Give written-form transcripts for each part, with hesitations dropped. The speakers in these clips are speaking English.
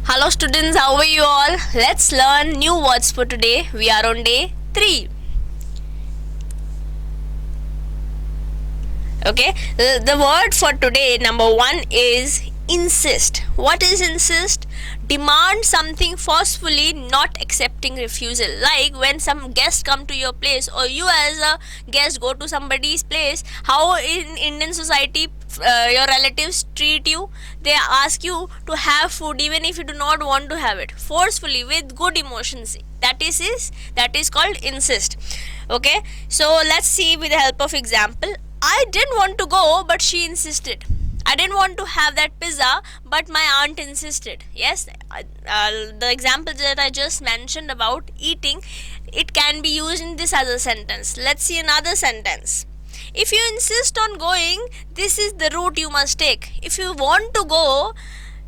Hello students, how are you all? Let's learn new words for today. We are on day 3. Okay, the word for today, number 1 is insist. What is insist? Demand something forcefully, not accepting refusal. Like when some guests come to your place, or you as a guest go to somebody's place, how in Indian society your relatives treat you. They ask you to have food even if you do not want to have it, forcefully with good emotions. That is called insist. Okay, so let's see with the help of example. I didn't want to go, but she insisted. I didn't want to have that pizza, but my aunt insisted. Yes, the example that I just mentioned about eating, it can be used in this other sentence. Let's see another sentence. If you insist on going, this is the route you must take. If you want to go,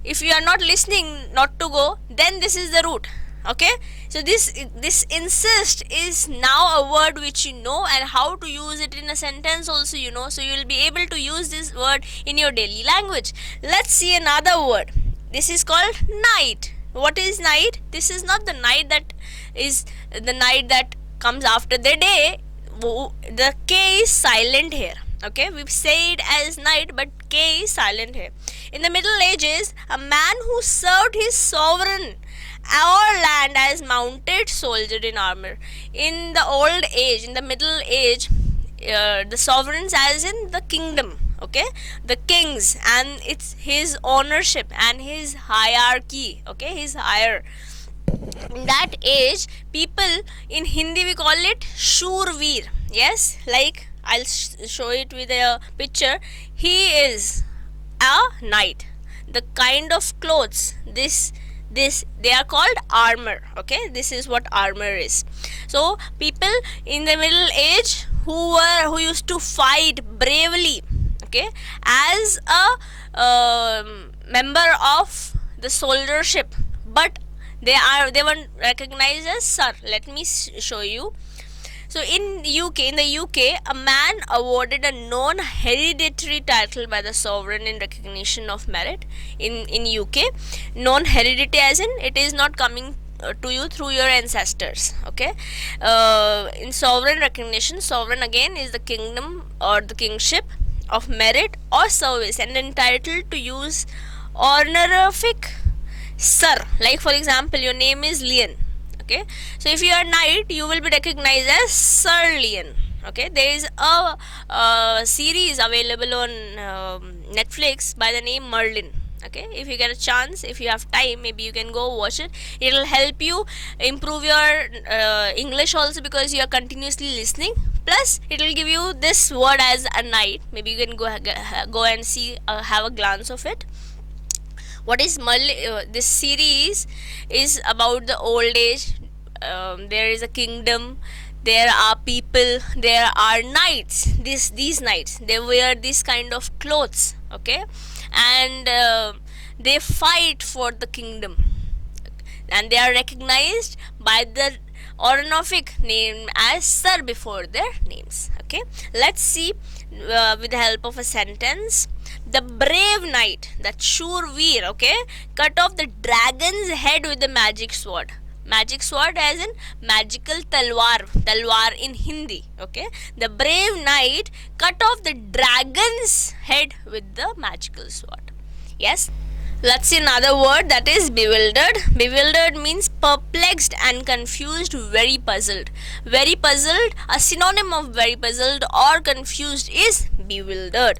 if you are not listening not to go, then this is the route. Okay, so this insist is now a word which you know, and how to use it in a sentence also you know, so you will be able to use this word in your daily language. Let's see another word. This is called night. What is night? This is not the night that is the night that comes after the day. The K is silent here. Okay, we say it as night, but K is silent here. In the Middle Ages, a man who served his sovereign or land as mounted soldier in armor. In the old age, in the Middle Age, the sovereigns as in the kingdom, okay, the kings, and it's his ownership and his hierarchy, okay, his higher. In that age, people in Hindi we call it Shurveer. Yes, like I'll show it with a picture. He is a knight. The kind of clothes, this they are called armor. Okay, this is what armor is. So people in the Middle Age who used to fight bravely, okay, as a member of the soldiership, but they weren't recognized as sir. Let me show you. So in the UK, a man awarded a non-hereditary title by the sovereign in recognition of merit. In UK, non-hereditary as in it is not coming to you through your ancestors. Okay, in sovereign recognition, sovereign again is the kingdom or the kingship of merit or service, and entitled to use honorific sir. Like for example, your name is Leon. Okay, so if you are knight, you will be recognized as Sir Leon. Okay, there is a series available on Netflix by the name Merlin. Okay, if you get a chance, if you have time, maybe you can go watch it. It will help you improve your English also, because you are continuously listening. Plus, it will give you this word as a knight. Maybe you can go and see, have a glance of it. What is this series is about the old age. There is a kingdom, there are people, there are knights. These knights, they wear this kind of clothes, okay, and they fight for the kingdom, and they are recognized by the honorific name as sir before their names. Okay, let's see with the help of a sentence. The brave knight, that Shurveer, okay, cut off the dragon's head with the magic sword. Magic sword as in magical talwar in Hindi. Okay, the brave knight cut off the dragon's head with the magical sword. Yes, let's see another word, that is bewildered. Bewildered means perplexed and confused, very puzzled. Very puzzled, a synonym of very puzzled or confused is bewildered.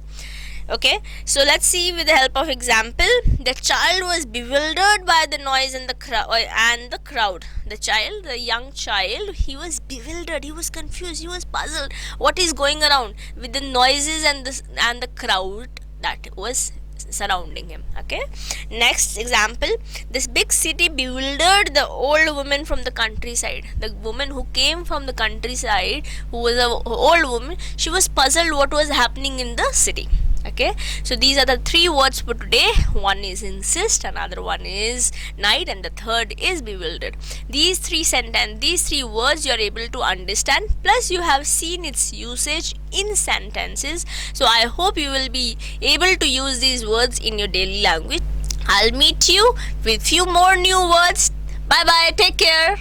Okay, so let's see with the help of example. The child was bewildered by the noise and the crowd. The young child, he was bewildered, he was confused, he was puzzled. What is going around with the noises and the crowd that was surrounding him. Okay, next example. This big city bewildered the old woman from the countryside. The woman who came from the countryside, who was an old woman, she was puzzled what was happening in the city. Okay, so these are the 3 words for today. One is insist, another one is night, and the third is bewildered. These 3 words you are able to understand, plus you have seen its usage in sentences. So I hope you will be able to use these words in your daily language. I'll meet you with few more new words. Bye bye. Take care.